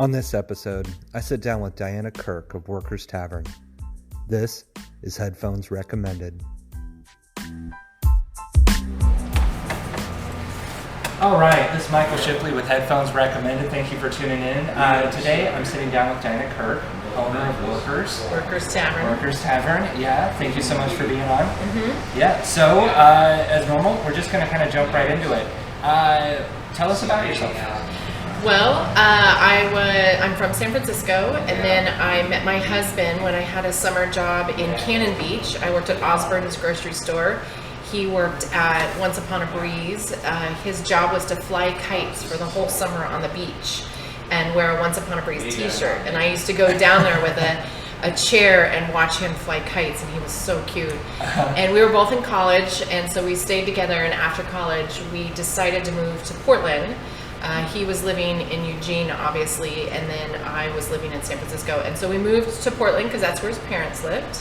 On this episode, I sit down with Diana Kirk of Workers Tavern. This is Headphones Recommended. All right, this is Michael Shipley with Headphones Recommended. Thank you for tuning in. Today, I'm sitting down with Diana Kirk, owner of Workers Tavern. Workers Tavern, yeah. Thank you so much for being on. Mm-hmm. Yeah, so as normal, we're just going to kind of jump right into it. Tell us about yourself. Well, I'm from San Francisco, and then I met my husband when I had a summer job in Cannon Beach. I worked at Osborne's grocery store. He worked at Once Upon a Breeze. His job was to fly kites for the whole summer on the beach and wear a Once Upon a Breeze t-shirt. And I used to go down there with a chair and watch him fly kites, and he was so cute. And we were both in college, and so we stayed together, and after college we decided to move to Portland. He was living in Eugene, obviously, and then I was living in San Francisco. And so we moved to Portland because that's where his parents lived.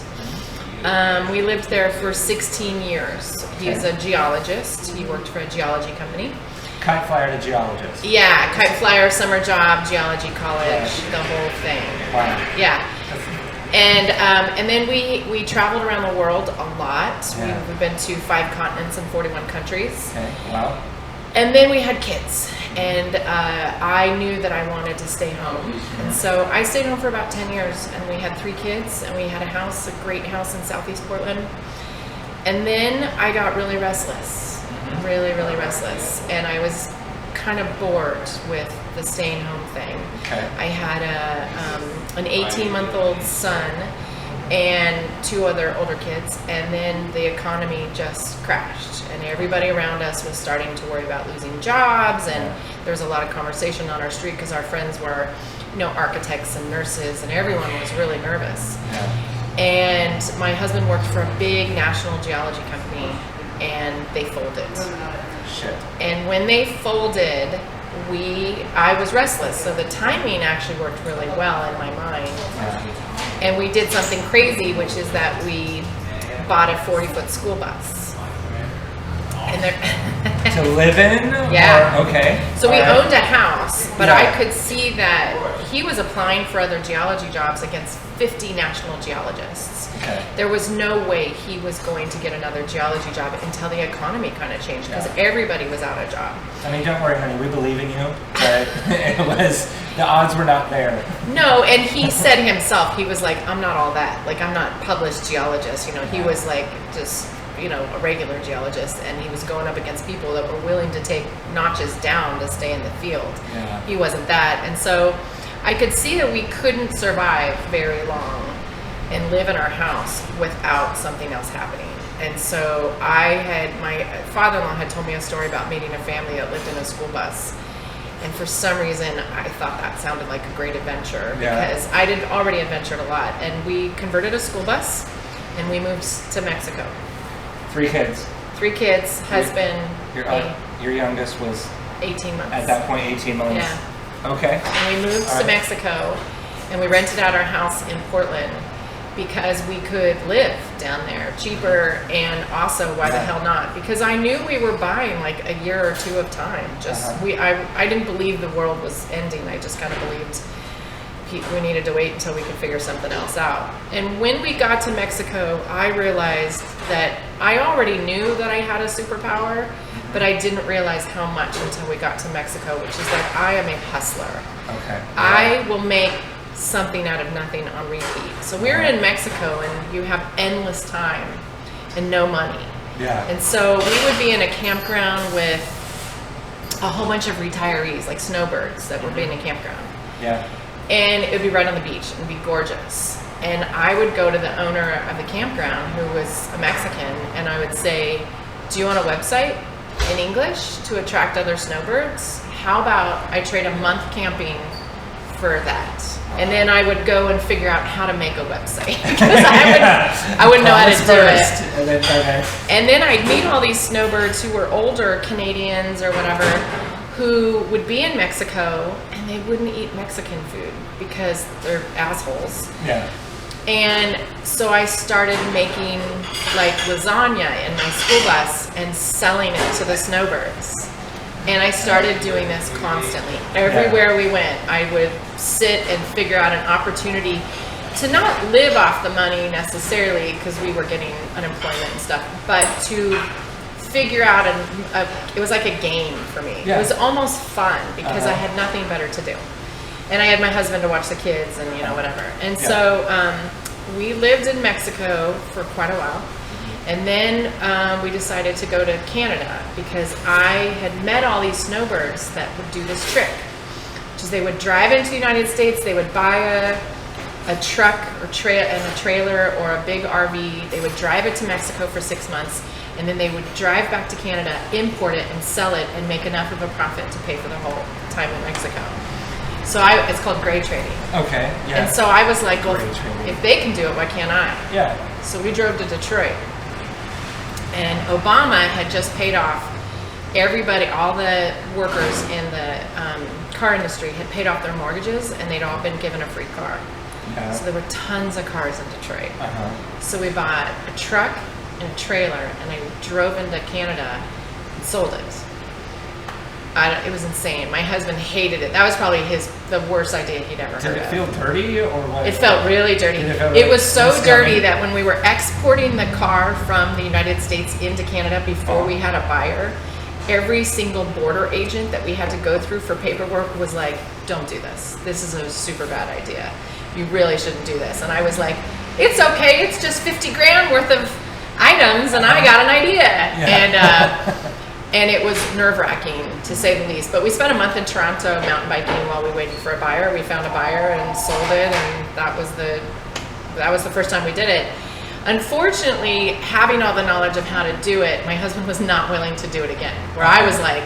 We lived there for 16 years. He's a geologist. He worked for a geology company. Kite flyer to geologist. Yeah, kite flyer, summer job, geology college, the whole thing. Wow. Yeah. And then we traveled around the world a lot. Yeah. We've been to 5 continents and 41 countries. Okay, wow. And then we had kids, and I knew that I wanted to stay home. And so I stayed home for about 10 years, and we had 3 kids, and we had a great house in Southeast Portland. And then I got really restless, really, really restless. And I was kind of bored with the staying home thing. Okay. I had an 18-month-old son and 2 other older kids, and then the economy just crashed, and everybody around us was starting to worry about losing jobs, and there was a lot of conversation on our street because our friends were, architects and nurses, and everyone was really nervous. Yeah. And my husband worked for a big national geology company, and they folded. Shit. And when they folded, I was restless, so the timing actually worked really well in my mind. Yeah. And we did something crazy, which is that we bought a 40-foot school bus. And To live in? Yeah. Or, okay. So we owned a house, but Yeah. I could see that he was applying for other geology jobs against 50 national geologists. Okay. There was no way he was going to get another geology job until the economy kind of changed, because everybody was out of job. I mean, don't worry, honey. We believe in you. But the odds were not there. No, and he said himself, he was like, I'm not all that. Like, I'm not published geologist. He was like just, a regular geologist, and he was going up against people that were willing to take notches down to stay in the field. Yeah. He wasn't that. And so I could see that we couldn't survive very long and live in our house without something else happening. And so my father-in-law had told me a story about meeting a family that lived in a school bus. And for some reason, I thought that sounded like a great adventure, because I did already adventured a lot. And we converted a school bus, and we moved to Mexico. 3 kids. 3 kids, husband, Your youngest was 18 months. at that point 18 months. Yeah. Okay. And we moved to Mexico, and we rented out our house in Portland because we could live down there cheaper, and also why the hell not? Because I knew we were buying like a year or 2 of time. I didn't believe the world was ending. I just kind of believed we needed to wait until we could figure something else out. And when we got to Mexico, I realized that I already knew that I had a superpower, but I didn't realize how much until we got to Mexico, which is that I am a hustler. Okay. Yeah. I will make something out of nothing on repeat. So we're in Mexico, and you have endless time and no money. Yeah. And so we would be in a campground with a whole bunch of retirees, like snowbirds that would be in a campground. Yeah. And it would be right on the beach and be gorgeous. And I would go to the owner of the campground, who was a Mexican, and I would say, do you want a website in English to attract other snowbirds? How about I trade a month camping for that? And then I would go and figure out how to make a website, because I wouldn't know how to do it. And then I'd meet all these snowbirds who were older Canadians or whatever, who would be in Mexico, and they wouldn't eat Mexican food because they're assholes. Yeah. And so I started making like lasagna in my school bus and selling it to the snowbirds. And I started doing this constantly. Everywhere we went, I would sit and figure out an opportunity to not live off the money necessarily because we were getting unemployment and stuff, but to figure out it was like a game for me. It was almost fun because I had nothing better to do. And I had my husband to watch the kids and whatever. And so we lived in Mexico for quite a while. And then we decided to go to Canada because I had met all these snowbirds that would do this trick, which is they would drive into the United States, they would buy a truck or a trailer or a big RV, they would drive it to Mexico for 6 months, and then they would drive back to Canada, import it and sell it and make enough of a profit to pay for the whole time in Mexico. So it's called gray trading. Okay, yeah. And so I was like, well, if they can do it, why can't I? Yeah. So we drove to Detroit. And Obama had just paid off everybody, all the workers in the car industry had paid off their mortgages, and they'd all been given a free car. Yeah. So there were tons of cars in Detroit. So we bought a truck and a trailer, and I drove into Canada and sold it. It was insane. My husband hated it. That was probably the worst idea he'd ever heard of. Did it feel dirty or what? It felt really dirty. It was so dirty that when we were exporting the car from the United States into Canada before we had a buyer, every single border agent that we had to go through for paperwork was like, don't do this. This is a super bad idea. You really shouldn't do this. And I was like, it's okay. It's just 50 grand worth of items and I got an idea. And it was nerve-wracking, to say the least. But we spent a month in Toronto mountain biking while we waited for a buyer. We found a buyer and sold it, and that was the first time we did it. Unfortunately, having all the knowledge of how to do it, my husband was not willing to do it again. Where I was like,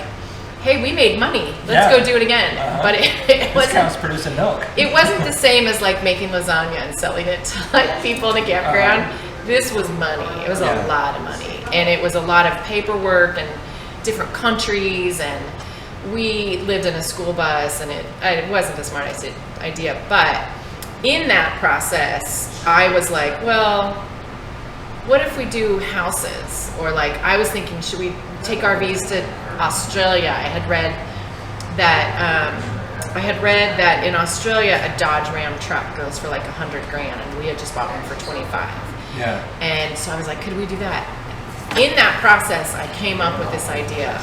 hey, we made money. Let's go do it again. But it wasn't. This cow's producing milk. It wasn't the same as like making lasagna and selling it to like people in a campground. This was money. It was a lot of money, and it was a lot of paperwork and different countries, and we lived in a school bus, and it wasn't the smartest idea. But in that process, I was like, well, what if we do houses? Or like, I was thinking, should we take RVs to Australia? I had read that in Australia a Dodge Ram truck goes for like 100 grand, and we had just bought one for 25. Yeah. And so I was like, could we do that? In that process, I came up with this idea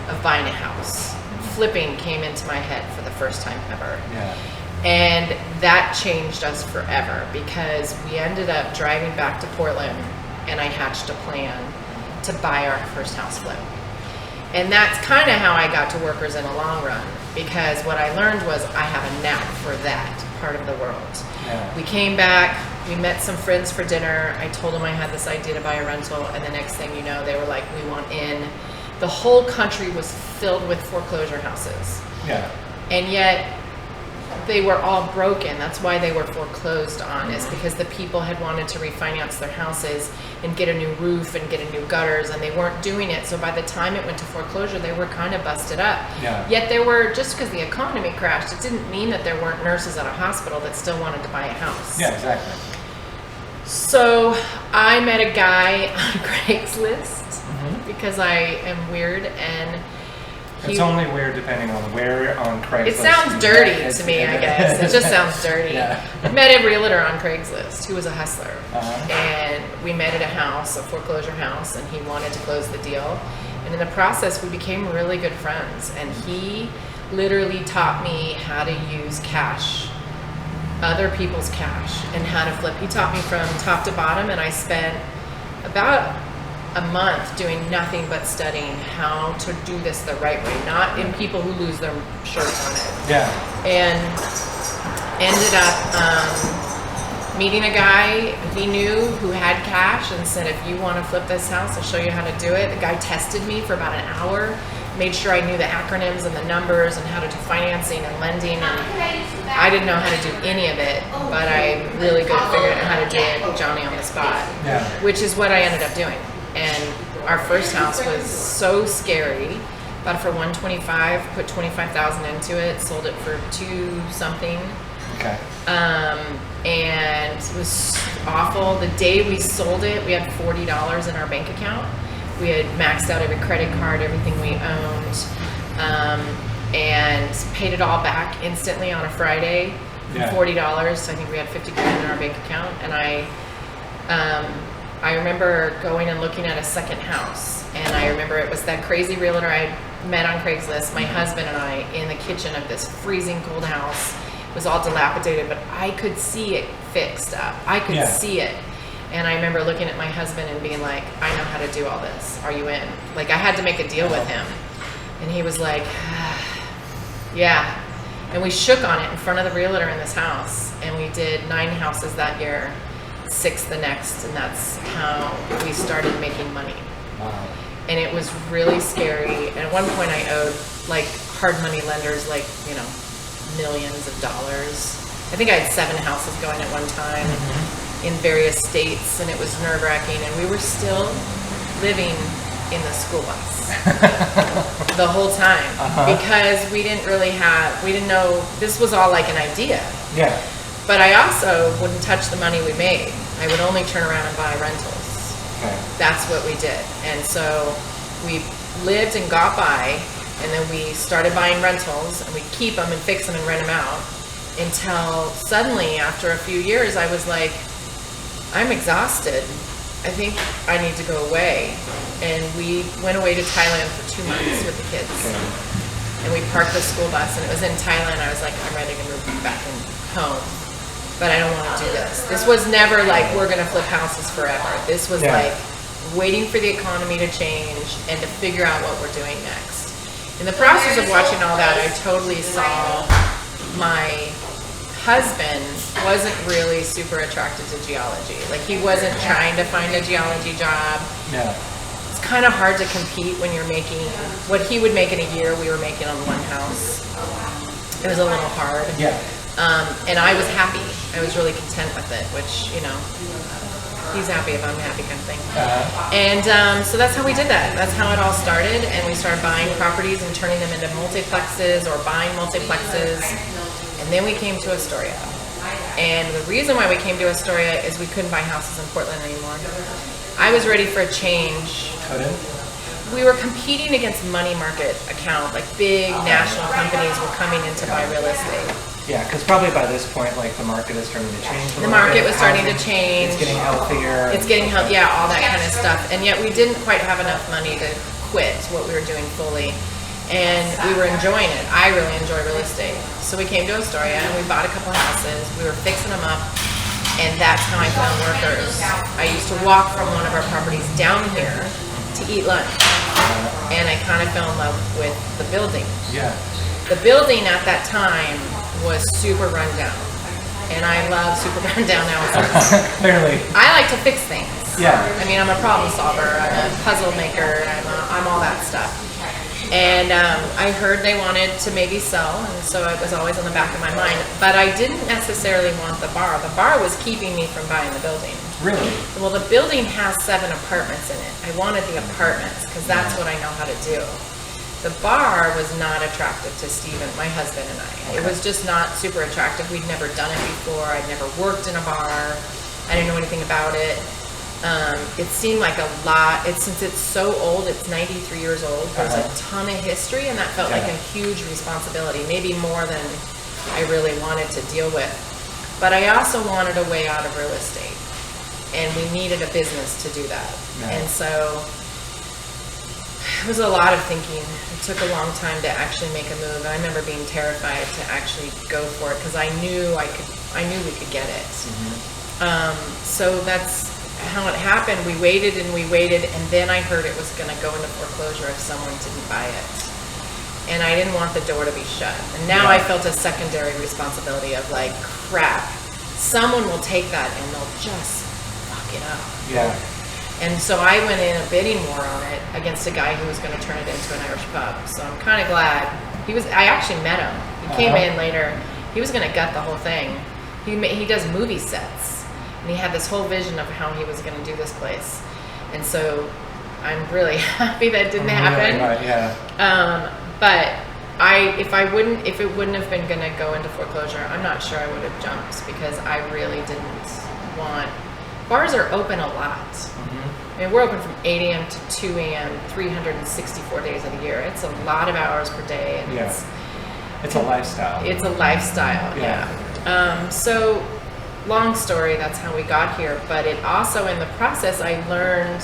of buying a house. Flipping came into my head for the first time ever. Yeah. And that changed us forever because we ended up driving back to Portland, and I hatched a plan to buy our first house flip. And that's kind of how I got to Workers in the long run, because what I learned was I have a knack for that part of the world. Yeah. We came back, we met some friends for dinner. I told them I had this idea to buy a rental, and the next thing you know, they were like, we want in. The whole country was filled with foreclosure houses. Yeah. And yet they were all broken. That's why they were foreclosed on, is because the people had wanted to refinance their houses and get a new roof and get a new gutters, and they weren't doing it. So by the time it went to foreclosure, they were kind of busted up. Yeah. Yet there were, just because the economy crashed, it didn't mean that there weren't nurses at a hospital that still wanted to buy a house. Yeah, exactly. So I met a guy on Craigslist because I am weird, and it's only weird depending on where on Craigslist. It sounds dirty to me, I guess. It just sounds dirty. Yeah. I met a realtor on Craigslist who was a hustler. Uh-huh. And we met at a house, a foreclosure house, and he wanted to close the deal. And in the process, we became really good friends. And he literally taught me how to use cash, other people's cash, and how to flip. He taught me from top to bottom, and I spent about a month doing nothing but studying how to do this the right way, not in people who lose their shirts on it. Yeah. And ended up meeting a guy he knew who had cash and said, if you want to flip this house, I'll show you how to do it. The guy tested me for about an hour, made sure I knew the acronyms and the numbers and how to do financing and lending, and I didn't know how to do any of it, but I'm really good at figuring out how to do it Johnny on the spot, which is what I ended up doing. And our first house was so scary. Bought it for $125, put $25,000 into it, sold it for $2 something. Okay. And it was awful. The day we sold it, we had $40 in our bank account. We had maxed out every credit card, everything we owned. and paid it all back instantly on a Friday for $40. I think we had $50,000 in our bank account, and I remember going and looking at a second house, and I remember it was that crazy realtor I met on Craigslist, my husband and I, in the kitchen of this freezing cold house. It was all dilapidated, but I could see it fixed up. I could see it. And I remember looking at my husband and being like, I know how to do all this. Are you in? Like, I had to make a deal with him. And he was like, yeah. And we shook on it in front of the realtor in this house. And we did 9 houses that year, 6 the next. And that's how we started making money. Wow. And it was really scary. And at one point I owed like hard money lenders, like, you know, millions of dollars. I think I had 7 houses going at one time. In various states, and it was nerve-wracking, and we were still living in the school bus the whole time because we didn't know, this was all like an idea. Yeah. But I also wouldn't touch the money we made. I would only turn around and buy rentals. Okay. That's what we did. And so we lived and got by, and then we started buying rentals, and we'd keep them and fix them and rent them out until suddenly, after a few years, I was like, I'm exhausted. I think I need to go away. And we went away to Thailand for 2 months with the kids. And we parked the school bus, and it was in Thailand. I was like, I'm ready to move back home. But I don't want to do this. This was never like, we're going to flip houses forever. This was like waiting for the economy to change and to figure out what we're doing next. In the process of watching all that, I totally saw my husband wasn't really super attracted to geology. Like, he wasn't trying to find a geology job. Yeah. It's kind of hard to compete when you're making what he would make in a year we were making on one house. It was a little hard. Yeah. And I was happy. I was really content with it, which, you know, he's happy if I'm happy kind of thing. And so that's how we did that. That's how it all started. And we started buying properties and turning them into multiplexes or buying multiplexes. And then we came to Astoria. And the reason why we came to Astoria is we couldn't buy houses in Portland anymore. I was ready for a change. We were competing against money market account, like big national companies were coming in to buy real estate. Yeah, because probably by this point, like, the market is starting to change. The market was starting to change. It's getting healthier. It's getting healthy, yeah, all that kind of stuff. And yet we didn't quite have enough money to quit what we were doing fully. And we were enjoying it. I really enjoy real estate. So we came to Astoria and we bought a couple of houses. We were fixing them up, and that's how I found Workers. I used to walk from one of our properties down here to eat lunch, and I kind of fell in love with the building. Yeah. The building at that time was super run down, and I love super run down houses. Clearly. I like to fix things. Yeah. I mean, I'm a problem solver. I'm a puzzle maker. I'm all that stuff. And I heard they wanted to maybe sell, and so it was always on the back of my mind. But I didn't necessarily want the bar. The bar was keeping me from buying the building. Really? Well, the building has 7 apartments in it. I wanted the apartments because that's what I know how to do. The bar was not attractive to Steven, my husband, and I. Okay. It was just not super attractive. We'd never done it before. I'd never worked in a bar. I didn't know anything about it. It seemed like a lot. Since it's so old, it's 93 years old. There's a ton of history, and that felt like a huge responsibility, maybe more than I really wanted to deal with. But I also wanted a way out of real estate, and we needed a business to do that. Yeah. And so it was a lot of thinking. It took a long time to actually make a move. I remember being terrified to actually go for it because I knew we could get it. Mm-hmm. So that's how it happened. We waited, and then I heard it was going to go into foreclosure if someone didn't buy it. And I didn't want the door to be shut. And now I felt a secondary responsibility of like, crap, someone will take that and they'll just fuck it up. Yeah. And so I went in a bidding war on it against a guy who was going to turn it into an Irish pub. So I'm kind of glad. I actually met him. He came in later. He was going to gut the whole thing. He does movie sets. And he had this whole vision of how he was going to do this place. And so I'm really happy that didn't happen. Really, yeah. But if it wouldn't have been going to go into foreclosure, I'm not sure I would have jumped because I really didn't want. Bars are open a lot. Mm-hmm. And we're open from 8 a.m. to 2 a.m. 364 days of the year. It's a lot of hours per day. And it's a lifestyle. It's a lifestyle, yeah. So, long story, that's how we got here. But it also, in the process, I learned,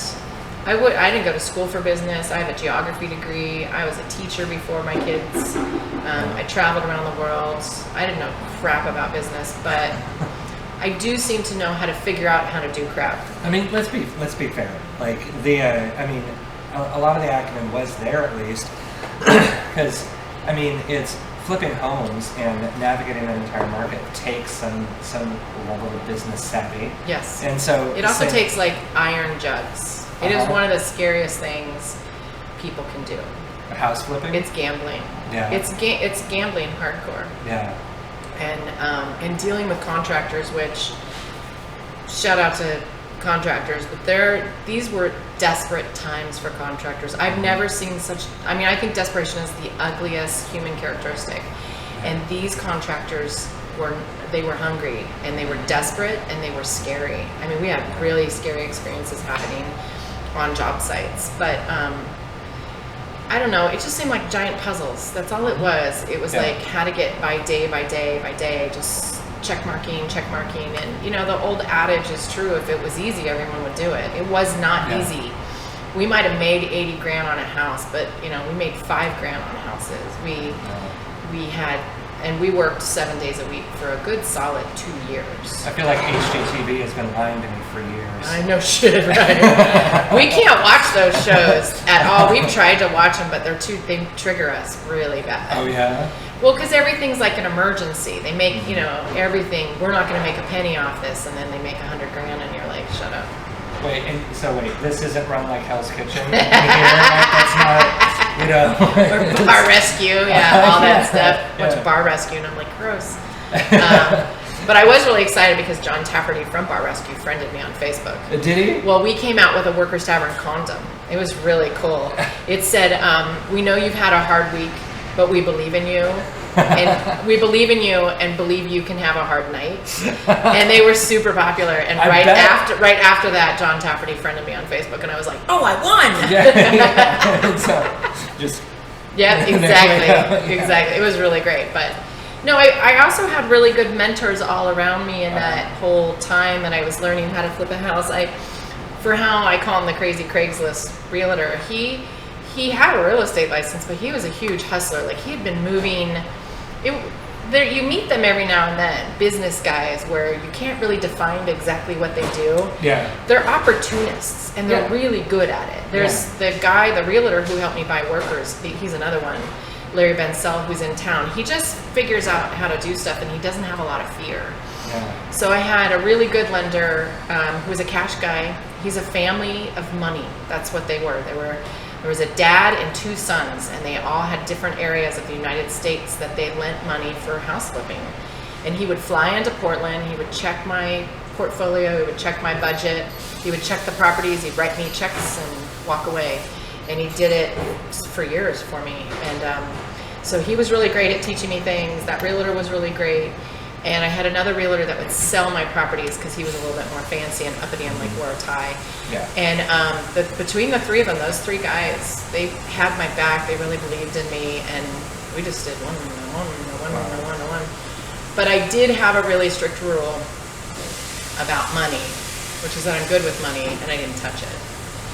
I didn't go to school for business. I have a geography degree. I was a teacher before my kids. I traveled around the world. I didn't know crap about business, but I do seem to know how to figure out how to do crap. I mean, let's be fair. Like a lot of the acumen was there at least, because I mean, it's flipping homes and navigating an entire market takes some level of business savvy. Yes. And so it also takes like iron jugs. It is one of the scariest things people can do. House flipping? It's gambling. Yeah. It's gambling hardcore. Yeah. And dealing with contractors, which shout out to contractors, but these were desperate times for contractors. I've never seen such. I mean, I think desperation is the ugliest human characteristic, and these contractors were hungry and they were desperate and they were scary. I mean, we had really scary experiences happening on job sites, but I don't know, it just seemed like giant puzzles. That's all it was. It was like how to get by day by day by day, just check marking. And you know, the old adage is true, if it was easy, everyone would do it. It was not easy. We might have made 80 grand on a house, but you know, we made 5 grand on houses. We worked 7 days a week for a good solid 2 years. I feel like HGTV has been lying to me for years. I know shit, right? We can't watch those shows at all. We've tried to watch them, but they trigger us really bad. Oh yeah? Well, because everything's like an emergency. They make, you know, everything, we're not going to make a penny off this, and then they make 100 grand and you're like, shut up. Wait, this isn't run like Hell's Kitchen? Like, that's not, you know. Or Bar Rescue, all that stuff. Watch Bar Rescue, and I'm like, gross. But I was really excited because John Tafferty from Bar Rescue friended me on Facebook. Did he? Well, we came out with a Workers Tavern condom. It was really cool. It said, we know you've had a hard week, but we believe in you. And we believe in you and believe you can have a hard night. And they were super popular. And right after that, John Tafferty friended me on Facebook, and I was like, oh, I won. Yeah, exactly. It was really great. But no, I also had really good mentors all around me in that whole time that I was learning how to flip a house. For how I call him the crazy Craigslist realtor, he had a real estate license, but he was a huge hustler. Like, he had been moving. You meet them every now and then, business guys, where you can't really define exactly what they do. Yeah. They're opportunists, and they're really good at it. There's the guy, the realtor who helped me buy Workers. He's another one, Larry Bensell, who's in town. He just figures out how to do stuff, and he doesn't have a lot of fear. Yeah. So I had a really good lender who was a cash guy. He's a family of money. That's what they were. There was a dad and 2 sons, and they all had different areas of the United States that they lent money for house flipping. And he would fly into Portland, he would check my portfolio, he would check my budget, he would check the properties, he'd write me checks and walk away. And he did it for years for me. And so he was really great at teaching me things. That realtor was really great. And I had another realtor that would sell my properties because he was a little bit more fancy and uppity and like wore a tie. Yeah. And between the 3 of them, those 3 guys, they had my back. They really believed in me, and we just did one. But I did have a really strict rule about money, which is that I'm good with money, and I didn't touch it.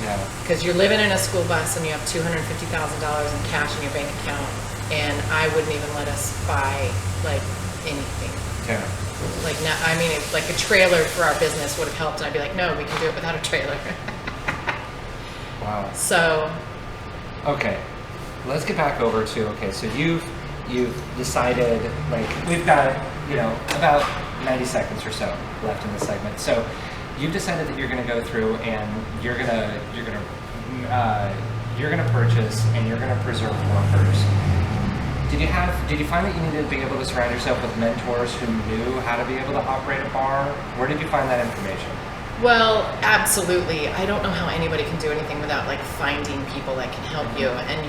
Yeah. Because you're living in a school bus and you have $250,000 in cash in your bank account, and I wouldn't even let us buy like anything. Yeah. Like, no, I mean, if, like a trailer for our business would have helped, and I'd be like, no, we can do it without a trailer. Wow. So. Okay, let's get back over to, so you've decided, like, we've got, about 90 seconds or so left in this segment. So you've decided that you're going to go through and you're going to purchase and you're going to preserve workers. Did you find that you needed to be able to surround yourself with mentors who knew how to be able to operate a bar? Where did you find that information? Well, absolutely. I don't know how anybody can do anything without like finding people that can help you. And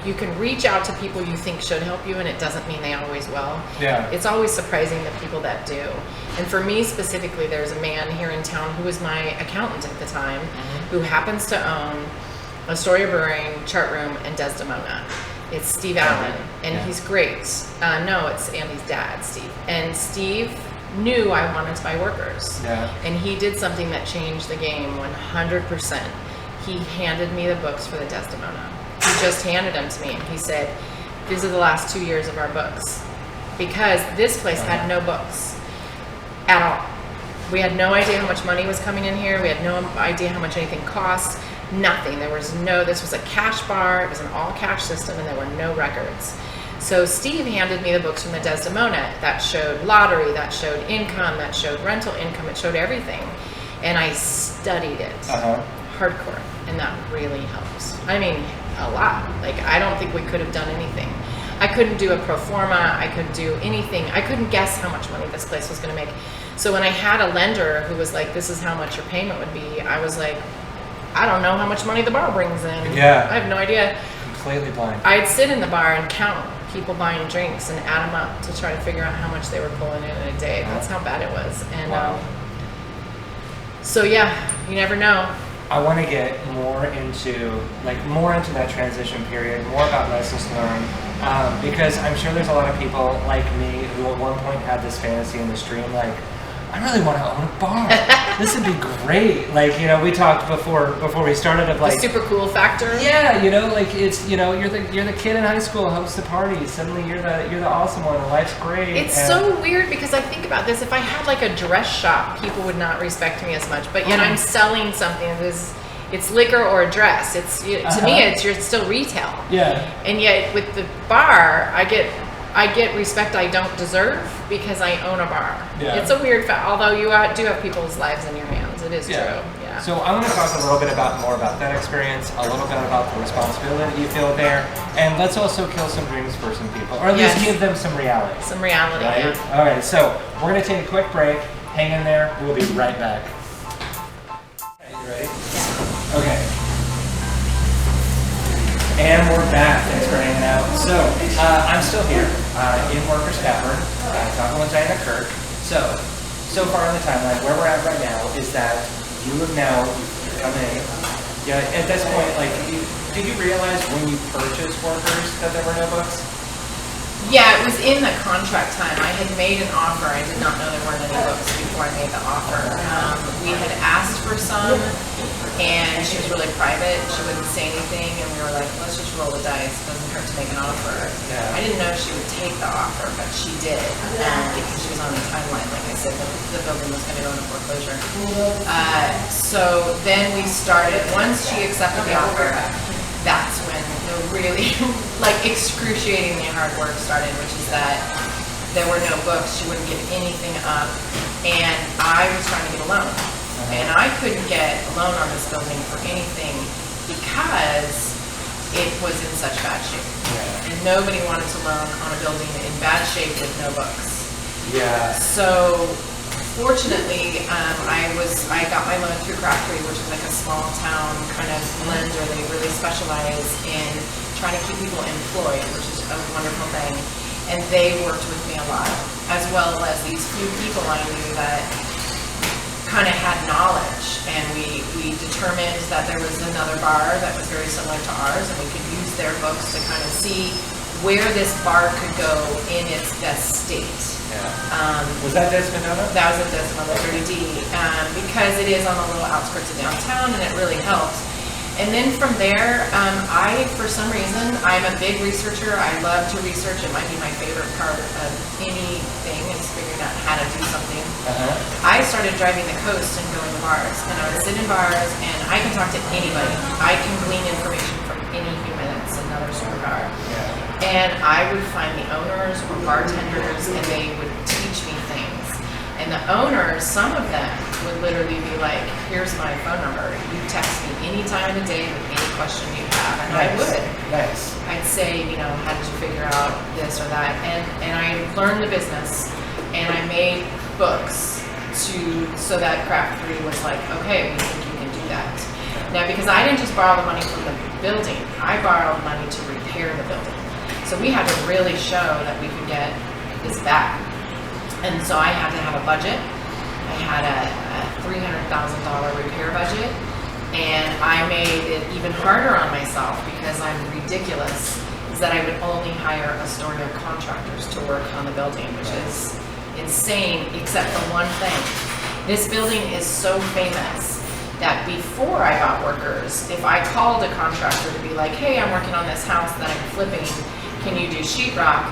you can reach out to people you think should help you, and it doesn't mean they always will. Yeah. It's always surprising the people that do. And for me specifically, there's a man here in town who was my accountant at the time, who happens to own Astoria Brewing, Chart Room, and Desdemona. It's Steve Allen, and he's great. No, it's Andy's dad, Steve. And Steve knew I wanted to buy Workers. Yeah. And he did something that changed the game 100%. He handed me the books for the Desdemona. He just handed them to me, and he said, these are the last 2 years of our books. Because this place had no books at all. We had no idea how much money was coming in here. We had no idea how much anything cost. Nothing. This was a cash bar. It was an all cash system, and there were no records. So Steve handed me the books from the Desdemona that showed lottery, that showed income, that showed rental income, it showed everything. And I studied it hardcore, and that really helps. I mean, a lot. Like, I don't think we could have done anything. I couldn't do a pro forma. I couldn't do anything. I couldn't guess how much money this place was going to make. So when I had a lender who was like, this is how much your payment would be, I was like, I don't know how much money the bar brings in. Yeah. I have no idea. Completely blind. I'd sit in the bar and count people buying drinks and add them up to try to figure out how much they were pulling in a day. That's how bad it was. And so yeah, you never know. I want to get more into that transition period, more about lessons learned, because I'm sure there's a lot of people like me who at one point had this fantasy in this dream, like, I really want to own a bar. This would be great. Like, you know, we talked before we started of like the super cool factor. Yeah, you know, like it's, you know, you're the kid in high school who hosts the party. Suddenly you're the awesome one, and life's great. It's so weird because I think about this. If I had like a dress shop, people would not respect me as much. But yet I'm selling something that is, it's liquor or a dress. It's to me, you're still retail. Yeah. And yet with the bar, I get respect I don't deserve because I own a bar. Yeah. It's a weird fact, although you do have people's lives in your hands. It is true. Yeah. So I want to talk a little bit more about that experience, a little bit about the responsibility you feel there, and let's also kill some dreams for some people, or at least give them some reality. Some reality, right? yeah. All right, so we're going to take a quick break. Hang in there. We'll be right back. Okay, you ready? Yeah. Okay. And we're back. Thanks for hanging out. So, I'm still here in Workers Tavern, talking with Diana Kirk. So far in the timeline, where we're at right now is that you've come in. Yeah, at this point, like, did you realize when you purchased Workers that there were no books? Yeah, it was in the contract time. I had made an offer. I did not know there weren't any books before I made the offer. We had asked for some, and she was really private. She wouldn't say anything, and we were like, let's just roll the dice. It doesn't hurt to make an offer. Yeah. I didn't know she would take the offer, but she did, because she was on the timeline. Like I said, the building was going to go into foreclosure. So then we started. Once she accepted the offer, that's when the really like excruciatingly hard work started, which is that there were no books. She wouldn't give anything up, and I was trying to get a loan, and I couldn't get a loan on this building for anything because it was in such bad shape. Yeah. And nobody wanted to loan on a building in bad shape with no books. Yeah. So fortunately, I got my loan through Craftery, which is like a small town kind of lender. They really specialize in trying to keep people employed, which is a wonderful thing. And they worked with me a lot, as well as these few people I knew that kind of had knowledge. And we determined that there was another bar that was very similar to ours, and we could use their books to kind of see where this bar could go in its best state. Yeah. Was that Desdemona? That was at Desdemona 30D, because it is on the little outskirts of downtown, and it really helps. And then from there, for some reason, I'm a big researcher. I love to research. It might be my favorite part of anything, is figuring out how to do something. I started driving the coast and going to bars, and I would sit in bars, and I can talk to anybody. I can glean information from any human. It's another superpower. Yeah. And I would find the owners or bartenders, and they would teach me things. And the owners, some of them would literally be like, here's my phone number. You text me any time of the day with any question you have. And I would. Nice. I'd say, how did you figure out this or that? And I learned the business, and I made books so that Craft 3 was like, okay, we think you can do that. Now, because I didn't just borrow the money from the building, I borrowed money to repair the building. So we had to really show that we could get this back. And so I had to have a budget. I had a $300,000 repair budget, and I made it even harder on myself because I'm ridiculous, is that I would only hire Astoria contractors to work on the building, which is insane, except for one thing. This building is so famous that before I bought Workers, if I called a contractor to be like, hey, I'm working on this house that I'm flipping, can you do sheetrock?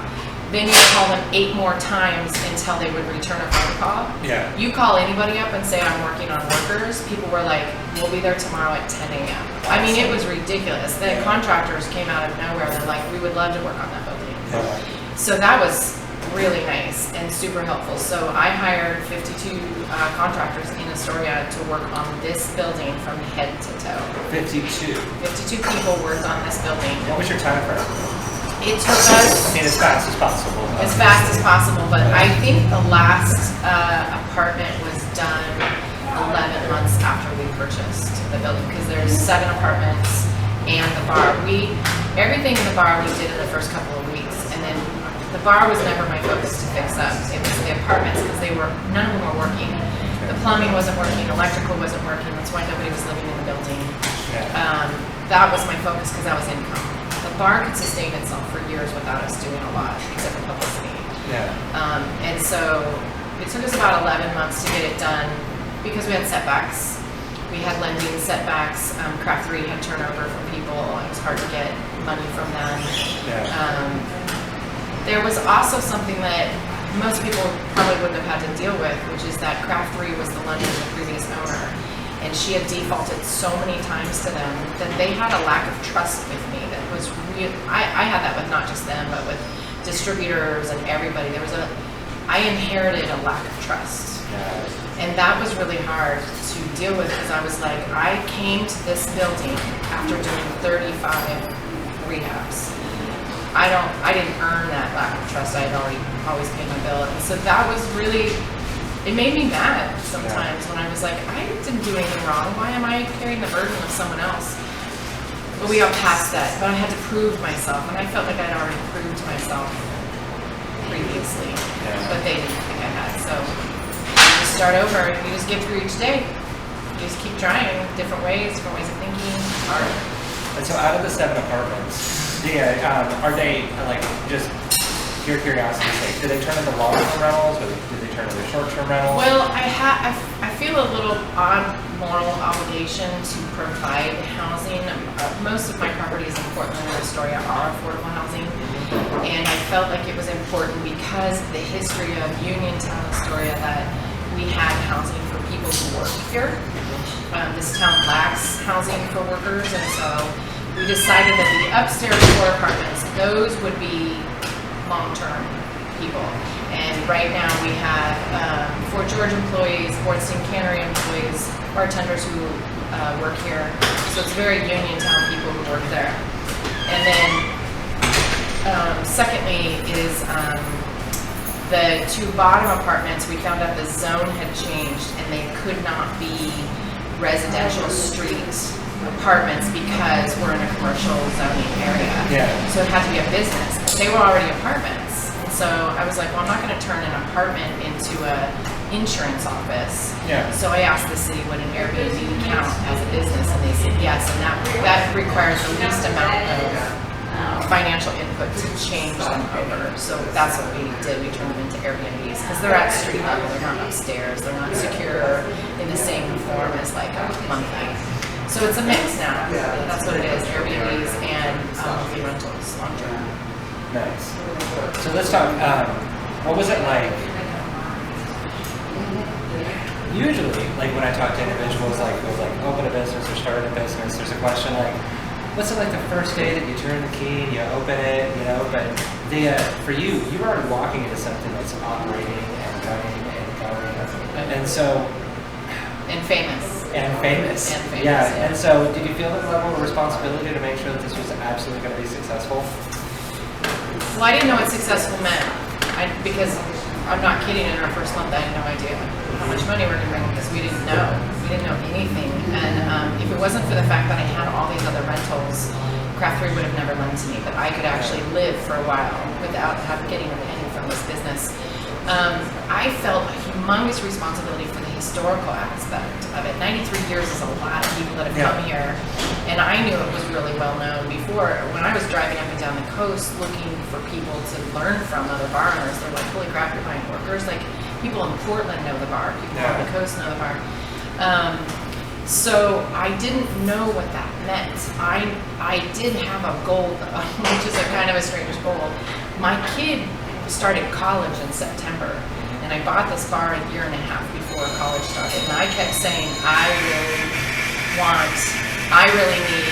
Then you call them 8 more times until they would return a phone call. Yeah. You call anybody up and say, I'm working on Workers, people were like, we'll be there tomorrow at 10 a.m. I mean, it was ridiculous. The contractors came out of nowhere. They're like, we would love to work on that building. Yeah. So that was really nice and super helpful. So I hired 52 contractors in Astoria to work on this building from head to toe. 52. 52 people worked on this building. What was your time frame? It took us I mean, as fast as possible. as fast as possible, but I think the last apartment was done 11 months after we purchased the building, because there's 7 apartments and the bar. Everything in the bar we did in the first couple of weeks, and then the bar was never my focus to fix up. It was the apartments, because none of them were working. The plumbing wasn't working, electrical wasn't working. That's why nobody was living in the building. Yeah. That was my focus, because that was income. The bar could sustain itself for years without us doing a lot, except for publicity. Yeah. And so it took us about 11 months to get it done, because we had setbacks. We had lending setbacks. Craft 3 had turnover from people. It was hard to get money from them. Yeah. There was also something that most people probably wouldn't have had to deal with, which is that Craft 3 was the lender of the previous owner. And she had defaulted so many times to them that they had a lack of trust with me that was real. I had that with not just them, but with distributors and everybody. I inherited a lack of trust. Yeah. And that was really hard to deal with, because I was like, I came to this building after doing 35 rehabs. I didn't earn that lack of trust. I had always paid my bill. And so that was really, it made me mad sometimes when I was like, I didn't do anything wrong. Why am I carrying the burden of someone else? But we got past that. But I had to prove myself, and I felt like I'd already proved myself previously. Yeah. But they didn't think I had. So you just start over. You just get through each day. You just keep trying different ways of thinking. Hard. And so out of the 7 apartments, are they, like, just pure curiosity's sake, do they turn into long-term rentals, or do they turn into short-term rentals? Well, I feel a little odd moral obligation to provide housing. Most of my properties in Portland and Astoria are affordable housing, and I felt like it was important, because of the history of Uniontown, Astoria, that we had housing for people who work here. This town lacks housing for workers, and so we decided that the upstairs 4 apartments, those would be long-term people. And right now we have Fort George employees, Boardstein Cannery employees, bartenders who work here. So it's very Uniontown people who work there. And then secondly is the 2 bottom apartments, we found out the zone had changed and they could not be residential street apartments because we're in a commercial zoning area. Yeah. So it had to be a business. But they were already apartments. And so I was like, well, I'm not going to turn an apartment into an insurance office. Yeah. So I asked the city, would an Airbnb count as a business? And they said yes. And that requires the least amount of financial input to change them over. So that's what we did. We turned them into Airbnbs because they're at street level. They're not upstairs. They're not secure in the same form as like a monthly. So it's a mix now. That's what it is, Airbnbs and monthly rentals, long term. Nice. So let's talk, what was it like? Usually, like when I talk to individuals like who open a business or start a business, there's a question like, what's it like the first day that you turn the key and you open it, but for you were already walking into something that's operating and running and going. And so... And famous. Yeah. And so, did you feel that level of responsibility to make sure that this was absolutely going to be successful? Well, I didn't know what successful meant because I'm not kidding. In our first month, I had no idea how much money we were going to bring because we didn't know. We didn't know anything. And if it wasn't for the fact that I had all these other rentals, Craft 3 would have never lent to me. But I could actually live for a while without getting a penny from this business. I felt a humongous responsibility for the historical aspect of it. 93 years is a lot of people that have come here, and I knew it was really well known before. When I was driving up and down the coast looking for people to learn from, other bar owners, they're like, holy crap, you're buying Workers. Like, people in Portland know the bar, people on the coast know the bar. So I didn't know what that meant. I did have a goal, though, which is a kind of a strange goal. My kid started college in September, and I bought this bar a year and a half before college started, and I kept saying I really need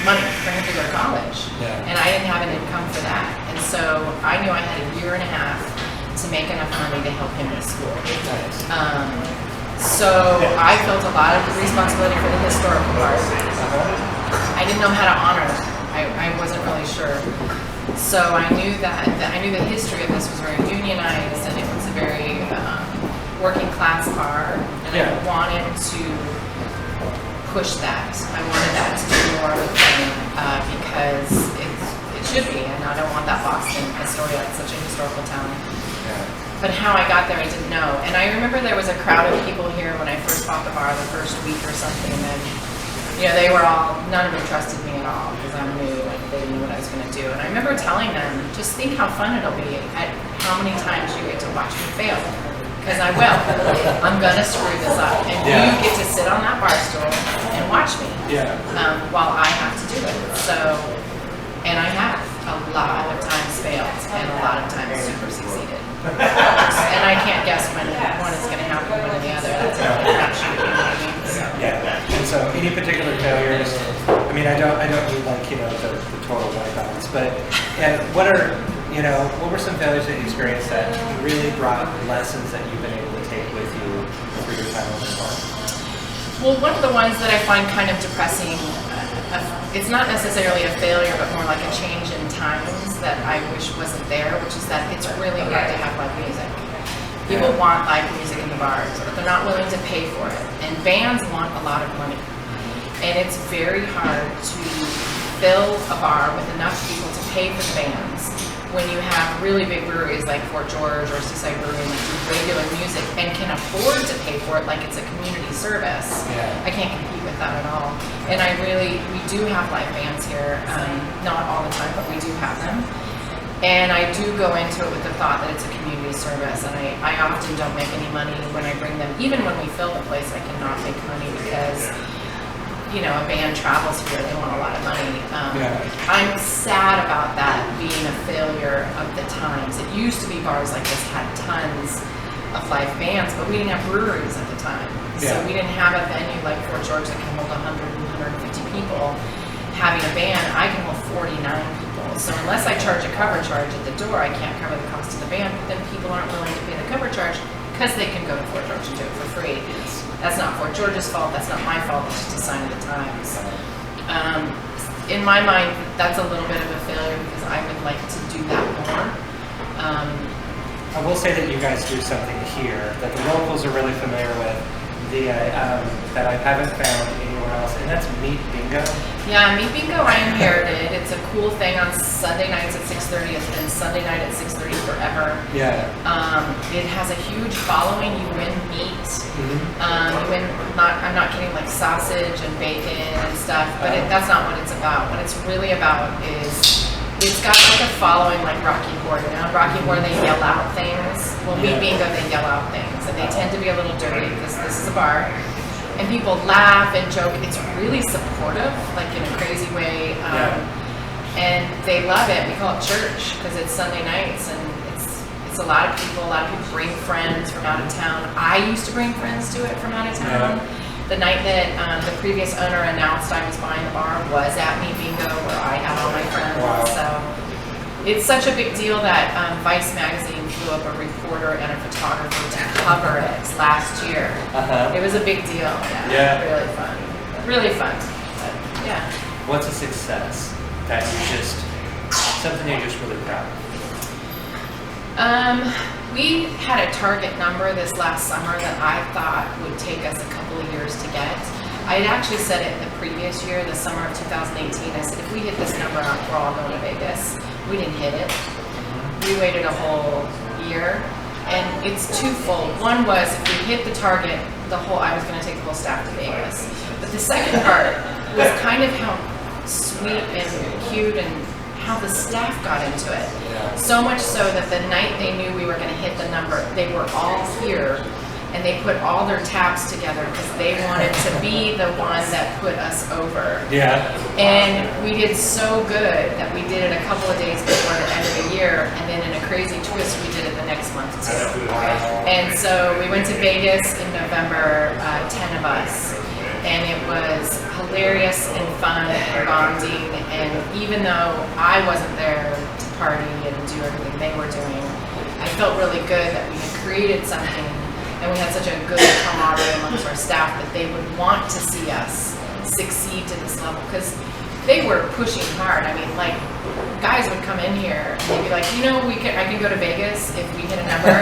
money for him to go to college, and I didn't have an income for that, and so I knew I had a year and a half to make enough money to help him in school. So I felt a lot of the responsibility for the historical part. I didn't know how to honor it. I wasn't really sure. So I knew that I knew the history of this was very unionized, and it was a very working class bar, and I wanted to push that. I wanted that to be more of a thing because it should be, and I don't want that lost in Astoria. It's such a historical town. But how I got there, I didn't know. And I remember there was a crowd of people here when I first bought the bar the first week or something, and they were all, none of them trusted me at all because I'm new and they knew what I was going to do. And I remember telling them, just think how fun it'll be at how many times you get to watch me fail. Because I will. I'm going to screw this up. And you get to sit on that bar stool and watch me while I have to do it. So, and I have a lot of times failed and a lot of times super succeeded. And I can't guess when one is going to happen one or the other. That's a crapshoot, you know what I mean? So. And so, any particular failures? I mean, I don't need like the total wipeouts, but what were some failures that you experienced that really brought lessons that you've been able to take with you through your time on the bar? Well, one of the ones that I find kind of depressing, it's not necessarily a failure, but more like a change in times that I wish wasn't there, which is that it's really hard to have live music. People want live music in the bars, but they're not willing to pay for it. And bands want a lot of money. And it's very hard to fill a bar with enough people to pay for the bands when you have really big breweries like Fort George or Seaside Brewing that do regular music and can afford to pay for it like it's a community service. I can't compete with that at all. And we do have live bands here, not all the time, but we do have them. And I do go into it with the thought that it's a community service, and I often don't make any money when I bring them. Even when we fill the place, I cannot make money because a band travels here, they want a lot of money. I'm sad about that being a failure of the times. It used to be bars like this had tons of live bands, but we didn't have breweries at the time. So we didn't have a venue like Fort George that can hold 100 and 150 people. Having a band, I can hold 49 people. So unless I charge a cover charge at the door, I can't cover the cost of the band, but then people aren't willing to pay the cover charge because they can go to Fort George and do it for free. That's not Fort George's fault, that's not my fault, it's just a sign of the times. In my mind, that's a little bit of a failure because I would like to do that more. I will say that you guys do something here that the locals are really familiar with, that I haven't found anywhere else, and that's Meat Bingo. Yeah, Meat Bingo I inherited. It's a cool thing on Sunday nights at 6:30. It's been Sunday night at 6:30 forever. It has a huge following. You win meat. You win, I'm not kidding, like sausage and bacon and stuff, but that's not what it's about. What it's really about is it's got like a following like Rocky Horror. Rocky Horror, they yell out things. Well, Meat Bingo, they yell out things, and they tend to be a little dirty because this is a bar. And people laugh and joke. It's really supportive, like in a crazy way. And they love it. We call it church because it's Sunday nights, and it's a lot of people. A lot of people bring friends from out of town. I used to bring friends to it from out of town. The night that the previous owner announced I was buying the bar was at Meat Bingo, where I had all my friends. So it's such a big deal that Vice magazine flew up a reporter and a photographer to cover it last year. It was a big deal. Really fun. Really fun. But, What's a success that something you're just really proud of? We had a target number this last summer that I thought would take us a couple of years to get. I had actually said it the previous year, the summer of 2018. I said, if we hit this number, we're all going to Vegas. We didn't hit it. We waited a whole year, and it's twofold. One was if we hit the target, I was going to take the whole staff to Vegas. But the second part was kind of how sweet and cute and how the staff got into it. So much so that the night they knew we were going to hit the number, they were all here and they put all their tabs together because they wanted to be the one that put us over. Yeah. And we did so good that we did it a couple of days before the end of the year, and then in a crazy twist, we did it the next month too. And so we went to Vegas in November, 10 of us. And it was hilarious and fun and bonding. And even though I wasn't there to party and do everything they were doing, I felt really good that we had created something and we had such a good camaraderie amongst our staff that they would want to see us succeed to this level. Because they were pushing hard. I mean, like, guys would come in here and they'd be like, I can go to Vegas if we hit a number.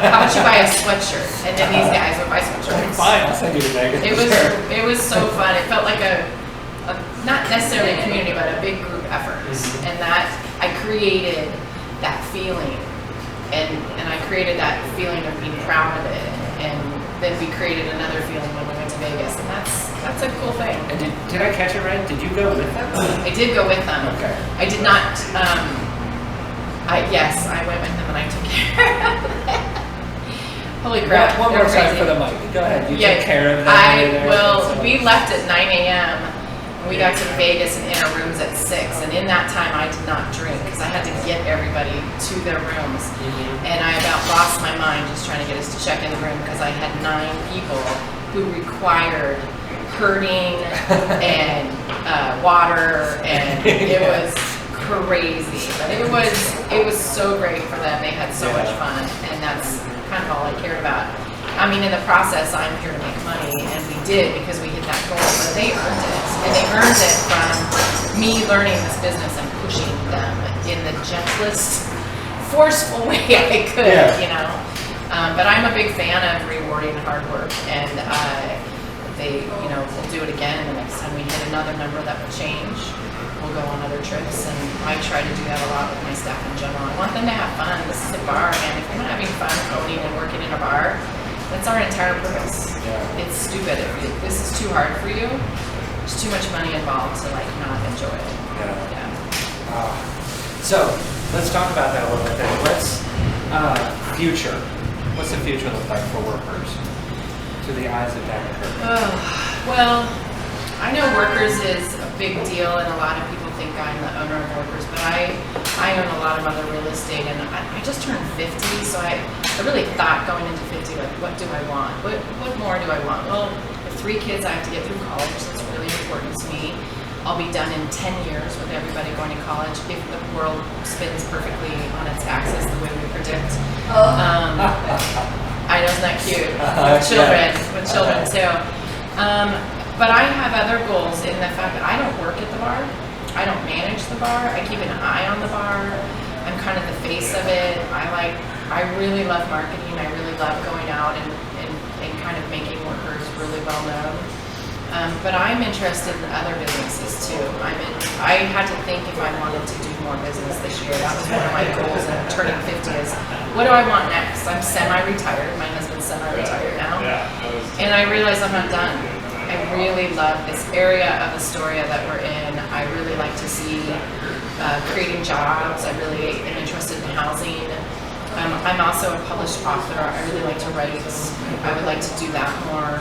How about you buy a sweatshirt? And then these guys would buy sweatshirts. Fine, I'll send you to Vegas. It was so fun. It felt like a not necessarily a community, but a big group effort. And that I created that feeling, and I created that feeling of being proud of it. And then we created another feeling when we went to Vegas, and that's a cool thing. And did I catch it right? Did you go with them? I did go with them. Okay. I did not. Yes, I went with them and I took care of them. Holy crap! One more time for the mic. Go ahead. You took care of them. We left at 9 a.m. We got to Vegas and in our rooms at 6, and in that time I did not drink because I had to get everybody to their rooms. And I about lost my mind just trying to get us to check in the room because I had 9 people who required herding and water, and it was crazy. But it was so great for them. They had so much fun, and that's kind of all I cared about. I mean, in the process, I'm here to make money, and we did because we hit that goal, but they earned it. And they earned it from me learning this business and pushing them in the gentlest, forceful way I could, But I'm a big fan of rewarding hard work, and we'll do it again the next time we hit another number that will change. We'll go on other trips, and I try to do that a lot with my staff in general. I want them to have fun. This is a bar, and if you're not having fun owning and working in a bar, that's our entire purpose. It's stupid. If this is too hard for you, there's too much money involved to not enjoy it. So let's talk about that a little bit then. What's future? What's the future look like for Workers through the eyes of Diana Kirk? Well, I know Workers is a big deal, and a lot of people think I'm the owner of Workers, but I own a lot of other real estate, and I just turned 50, so I really thought going into 50, like, what do I want? What more do I want? Well, with 3 kids, I have to get through college, so it's really important to me. I'll be done in 10 years with everybody going to college if the world spins perfectly on its axis the way we predict. I know, isn't that cute? With children too. But I have other goals in the fact that I don't work at the bar. I don't manage the bar. I keep an eye on the bar. I'm kind of the face of it. I really love marketing. I really love going out and kind of making Workers really well known. But I'm interested in other businesses too. I had to think if I wanted to do more business this year. That was one of my goals in turning 50 is, what do I want next? I'm semi-retired. My husband's semi-retired now. And I realize I'm not done. I really love this area of Astoria that we're in. I really like to see creating jobs. I really am interested in housing. I'm also a published author. I really like to write. I would like to do that more.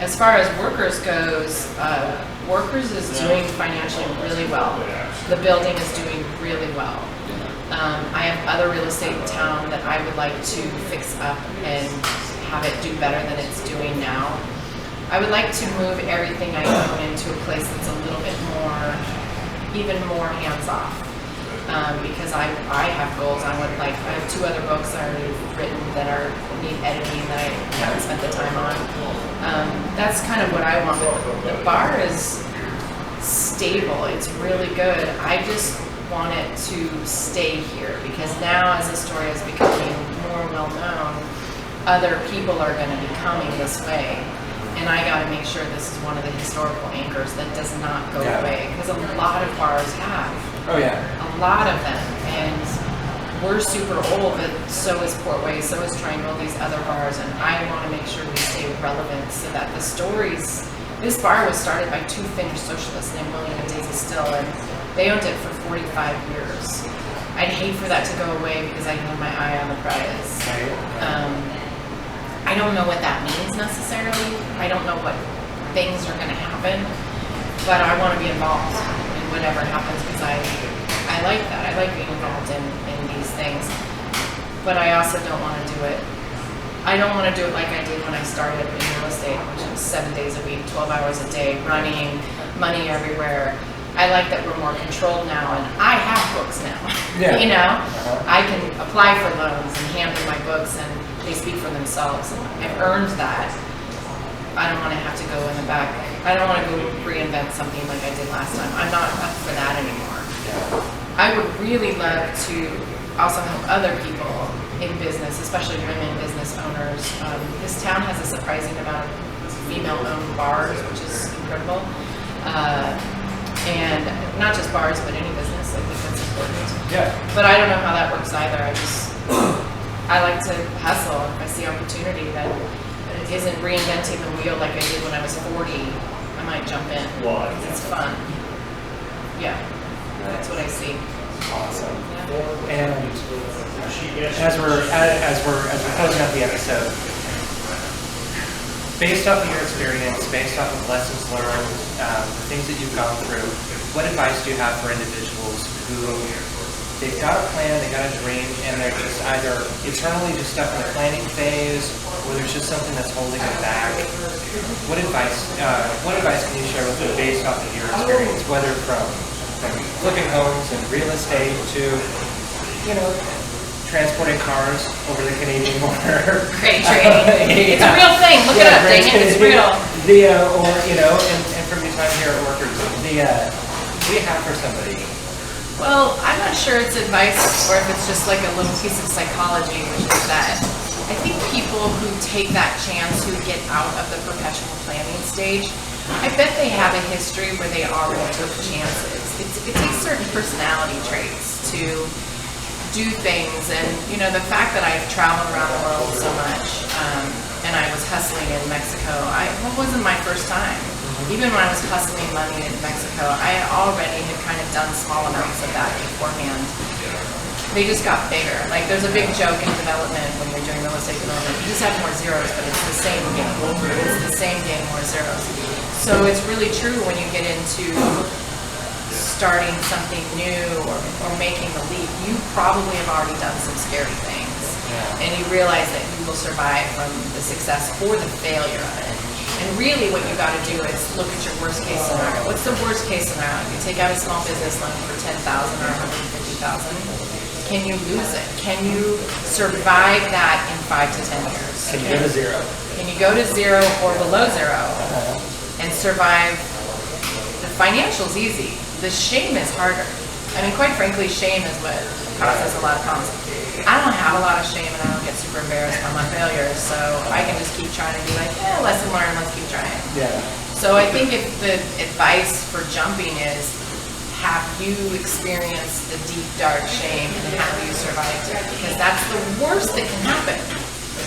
As far as Workers goes, Workers is doing financially really well. The building is doing really well. I have other real estate in town that I would like to fix up and have it do better than it's doing now. I would like to move everything I own into a place that's a little bit more, even more hands-off. Because I have goals. I have 2 other books I already written that need editing that I haven't spent the time on. That's kind of what I want. But the bar is stable. It's really good. I just want it to stay here, because now as Astoria is becoming more well known, other people are going to be coming this way. And I got to make sure this is one of the historical anchors that does not go away, because a lot of bars have. Oh yeah. A lot of them. And we're super old, but so is Portway, so is Triangle, these other bars, and I want to make sure we stay relevant so that the stories. This bar was started by two Finnish socialists named William and Daisy Still, and they owned it for 45 years. I'd hate for that to go away because I have my eye on the prize. I don't know what that means necessarily. I don't know what things are going to happen, but I want to be involved in whatever happens because I like that. I like being involved in these things, but I also don't want to do it. I don't want to do it like I did when I started in real estate, which was 7 days a week, 12 hours a day, running, money everywhere. I like that we're more controlled now, and I have books now. Yeah. You know, I can apply for loans and hand in my books, and they speak for themselves. And I've earned that. I don't want to have to go in the back. I don't want to go reinvent something like I did last time. I'm not up for that anymore. I would really love to also help other people in business, especially women business owners. This town has a surprising amount of female-owned bars, which is incredible. And not just bars, but any business. I think that's important. Yeah. But I don't know how that works either. I like to hustle. If I see opportunity that isn't reinventing the wheel like I did when I was 40, I might jump in. Why? It's fun. Yeah, that's what I see. Awesome. Yeah. And as we're closing out the episode, based off of your experience, based off of lessons learned, the things that you've gone through, what advice do you have for individuals who they've got a plan, they've got a dream, and they're just either eternally just stuck in the planning phase, or there's just something that's holding them back? What advice can you share with them based off of your experience, whether from flipping homes and real estate to, you know, transporting cars over the Canadian border? Great trading. It's a real thing. Look it up, dang it. It's real. Or, you know, and from your time here at Workers, what do you have for somebody? Well, I'm not sure it's advice or if it's just like a little piece of psychology, which is that I think people who take that chance, who get out of the perpetual planning stage, I bet they have a history where they already took chances. It takes certain personality traits to do things, and you know, the fact that I've traveled around the world so much, and I was hustling in Mexico, it wasn't my first time. Even when I was hustling money in Mexico, I already had kind of done small amounts of that beforehand. They just got bigger. Like there's a big joke in development when you're doing real estate development. You just have more zeros, but it's the same game. It's the same game, more zeros. So it's really true when you get into starting something new or making the leap. You probably have already done some scary things. And you realize that you will survive from the success or the failure of it. And really what you got to do is look at your worst case scenario. What's the worst case scenario? You take out a small business loan for $10,000 or $150,000. Can you lose it? Can you survive that in 5 to 10 years? Can you go to zero? Can you go to zero or below zero and survive? The financial's easy. The shame is harder. I mean, quite frankly, shame is what causes a lot of problems. I don't have a lot of shame and I don't get super embarrassed by my failures, so I can just keep trying to be like, lesson learned, let's keep trying. Yeah. So I think if the advice for jumping is, have you experienced the deep, dark shame and have you survived it? Because that's the worst that can happen.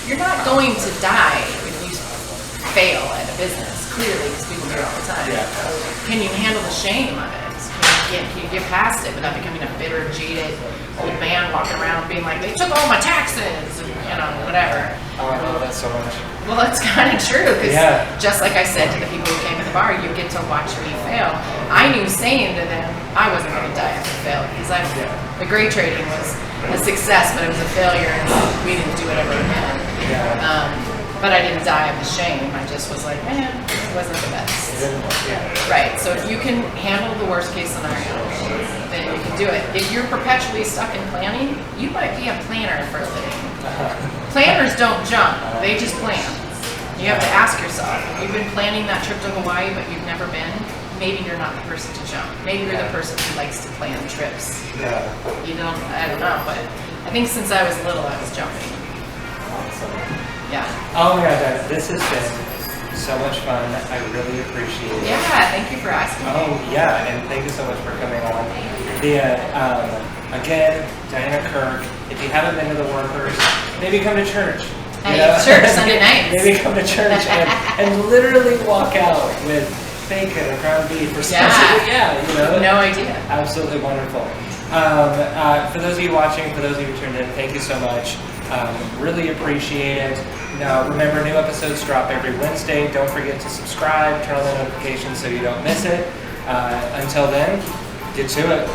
You're not going to die if you fail at a business, clearly, because people do it all the time. Yeah. Can you handle the shame of it? Can you get past it without becoming a bitter, jaded old man walking around being like, they took all my taxes, and, you know, whatever. Oh, I love that so much. Well, that's kind of true, because just like I said to the people who came to the bar, you get to watch me fail. I knew saying to them, I wasn't going to die if I failed, because the great trading was a success, but it was a failure, and we didn't do it ever again. But I didn't die of the shame. I just was like, it wasn't the best. Right. So if you can handle the worst case scenario, then you can do it. If you're perpetually stuck in planning, you might be a planner for a living. Planners don't jump. They just plan. You have to ask yourself, have you been planning that trip to Hawaii, but you've never been? maybe you're not the person to jump. Maybe you're the person who likes to plan trips. Yeah. I don't know, but I think since I was little, I was jumping. Awesome. Yeah. Oh my God, this has been so much fun. I really appreciate it. Yeah, thank you for asking. Oh yeah, and thank you so much for coming on. Again, Diana Kirk. If you haven't been to the Workers, maybe come to church. Church Sunday nights. Maybe come to church and literally walk out with bacon or ground beef or something. No idea. Absolutely wonderful. For those of you watching, for those of you who tuned in, thank you so much. Really appreciate it. Now, remember, new episodes drop every Wednesday. Don't forget to subscribe, turn on the notifications so you don't miss it. Until then, get to it.